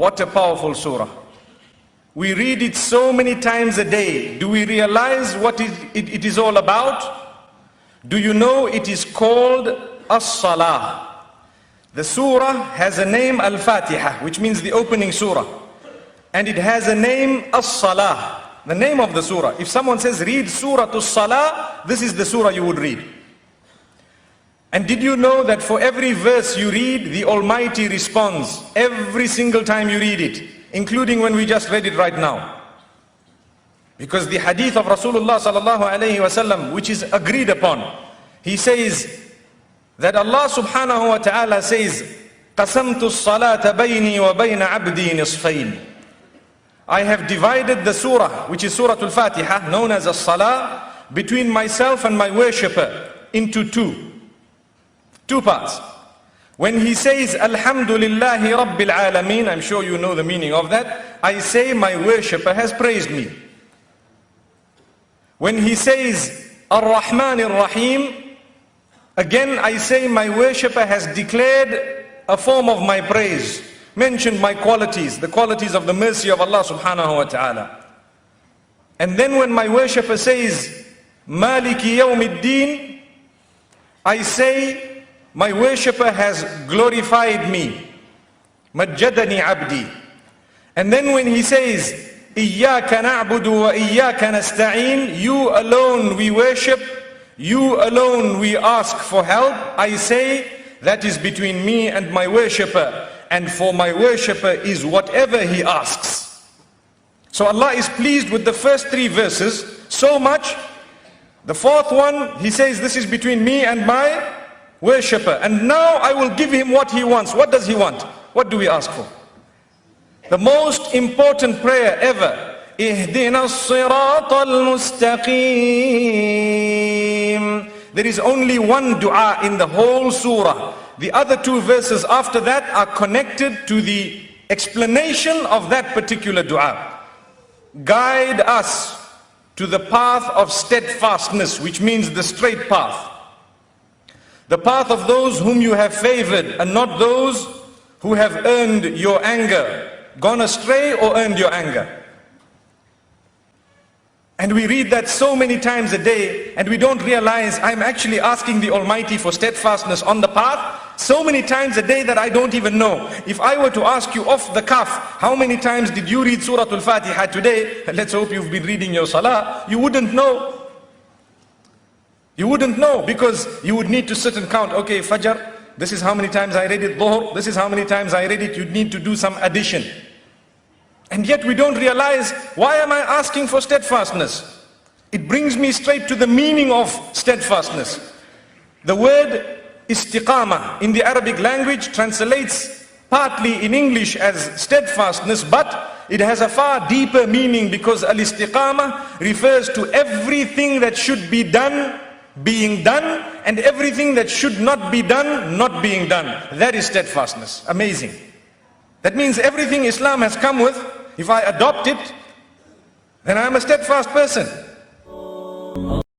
What a powerful surah. We read it so many times a day. Do we realize what it is all about? Do you know it is called As-Salah? The surah has a name, Al-Fatiha, which means the opening surah. And it has a name, As-Salah, the name of the surah. If someone says, read Surah As-Salah, this is the surah you would read. And did you know that for every verse you read, the Almighty responds every single time you read it, including when we just read it right now? Because the hadith of Rasulullah sallallahu alayhi wasallam, which is agreed upon, he says that Allah subhanahu wa ta'ala says, قَسَمْتُ الصَّلَاةَ بَيْنِي وَبَيْنَ عَبْدِي نِصْفَيْنِ. I have divided the surah, which is Surah Al-Fatiha, known as As-Salah, between myself and my worshipper into two parts. When he says, Alhamdulillahi Rabbil Alameen, I'm sure you know the meaning of that, I say my worshipper has praised me. When he says, Ar-Rahman Ar-Rahim, again I say my worshipper has declared a form of my praise, mentioned my qualities, the qualities of the mercy of Allah subhanahu wa ta'ala. And then when my worshipper says, Maliki Yawmiddin, I say, my worshipper has glorified me. Majjadani abdi. And then when he says, Iyyaka na'budu wa iyyaka nasta'in, you alone we worship, you alone we ask for help, I say, that is between me and my worshipper. And for my worshipper is whatever he asks. So Allah is pleased with the first three verses so much. The fourth one, he says, this is between me and my worshipper. And now I will give him what he wants. What does he want? What do we ask for? The most important prayer ever. اهدنا الصراط المستقيم. There is only one dua in the whole surah. The other two verses after that are connected to the explanation of that particular dua. Guide us to the path of steadfastness, which means the straight path. The path of those whom you have favored and not those who have earned your anger, gone astray or earned your anger. And we read that so many times a day and we don't realize I'm actually asking the Almighty for steadfastness on the path so many times a day that I don't even know. If I were to ask you off the cuff, how many times did you read Surah Al-Fatiha today? Let's hope you've been reading your salah. You wouldn't know. You wouldn't know, because you would need to sit and count. Okay, Fajr, this is how many times I read it. Dhuhr, this is how many times I read it. You'd need to do some addition. And yet we don't realize, why am I asking for steadfastness? It brings me straight to the meaning of steadfastness. The word istiqamah in the Arabic language translates partly in English as steadfastness, but it has a far deeper meaning, because al-istiqamah refers to everything that should be done being done, and everything that should not be done not being done. That is steadfastness. Amazing. That means everything Islam has come with, if I adopt it, then I'm a steadfast person.